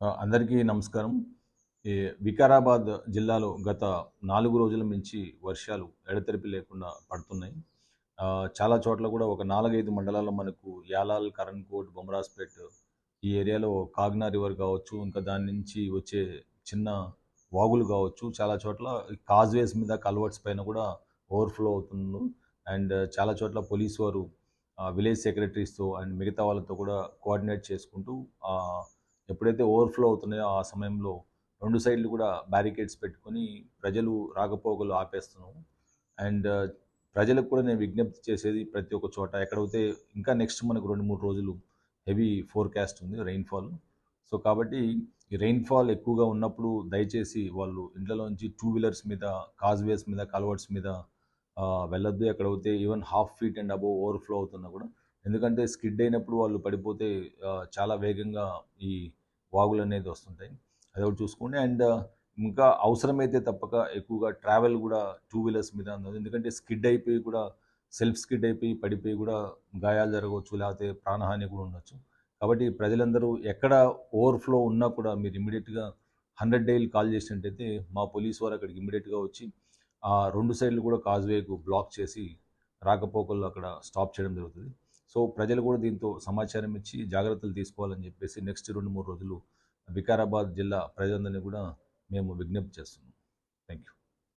అందరికీ నమస్కారం. ఈ వికారాబాద్ జిల్లాలో గత 4 రోజుల నుంచి వర్షాలు ఎడతెరిపి లేకుండా పడుతున్నాయి. చాలా చోట్ల కూడా ఒక 4, 5 మండలాల్లో మనకు యాలాల్, కరణ్‌కోట్, బొమరాజ్‌పేట్ ఈ ఏరియాలో కాగ్నా రివర్ కావచ్చు, ఇంకా దాని నుంచి వచ్చే చిన్న వాగులు కావచ్చు, చాలా చోట్ల కాజ్‌వేస్ మీద, కల్వర్ట్స్ పైన కూడా ఓవర్‌ఫ్లో అవుతుంది. అండ్ చాలా చోట్ల పోలీసు వారు విలేజ్ సెక్రటరీస్‌తో అండ్ మిగతా వాళ్ళతో కూడా కోఆర్డినేట్ చేసుకుంటూ ఎప్పుడైతే ఓవర్‌ఫ్లో అవుతున్నాయో ఆ సమయంలో 2 సైడ్‌లు కూడా బ్యారికేడ్స్ పెట్టుకొని ప్రజలు రాకపోకలు ఆపేస్తున్నాము. అండ్ ప్రజలకు కూడా నేను విజ్ఞప్తి చేసేది ప్రతి ఒక్క చోట ఎక్కడైతే ఇంకా నెక్స్ట్ మనకు 2, 3 రోజులు హెవీ ఫోర్‌కాస్ట్ ఉంది రెయిన్‌ఫాల్. సో, కాబట్టి ఈ రెయిన్‌ఫాల్ ఎక్కువగా ఉన్నప్పుడు దయచేసి వాళ్ళు ఇంట్లలోంచి టూ వీలర్స్ మీద, కాజ్‌వేస్ మీద, కల్వర్ట్స్ మీద వెళ్ళొద్దు. ఎక్కడైతే even half feet and above overflow అవుతున్నా కూడా. ఎందుకంటే స్కిడ్ అయినప్పుడు వాళ్ళు పడిపోతే చాలా వేగంగా ఈ వాగులనేది వస్తుంటాయి. అదొకటి చూసుకోండి. అండ్ ఇంకా అవసరమైతే తప్పక ఎక్కువగా ట్రావెల్ కూడా టూ వీలర్స్ మీద ఉండదు. ఎందుకంటే స్కిడ్ అయిపోయి కూడా సెల్ఫ్ స్కిడ్ అయిపోయి పడిపోయి కూడా గాయాలు జరగవచ్చు, లేకపోతే ప్రాణహాని కూడా ఉండొచ్చు. కాబట్టి ప్రజలందరూ ఎక్కడ ఓవర్‌ఫ్లో ఉన్నా కూడా మీరు ఇమ్మీడియేట్‌గా 100 డైల్ కాల్ చేసినట్టయితే మా పోలీసు వారు అక్కడికి ఇమ్మీడియేట్‌గా వచ్చి 2 సైడ్‌లు కూడా కాజ్‌వేకు బ్లాక్ చేసి రాకపోకలు అక్కడ స్టాప్ చేయడం జరుగుతుంది. సో, ప్రజలు కూడా దీంతో సమాచారం ఇచ్చి జాగ్రత్తలు తీసుకోవాలని చెప్పేసి నెక్స్ట్ 2, 3 రోజులు వికారాబాద్ జిల్లా ప్రజలందరినీ కూడా మేము విజ్ఞప్తి చేస్తున్నాం.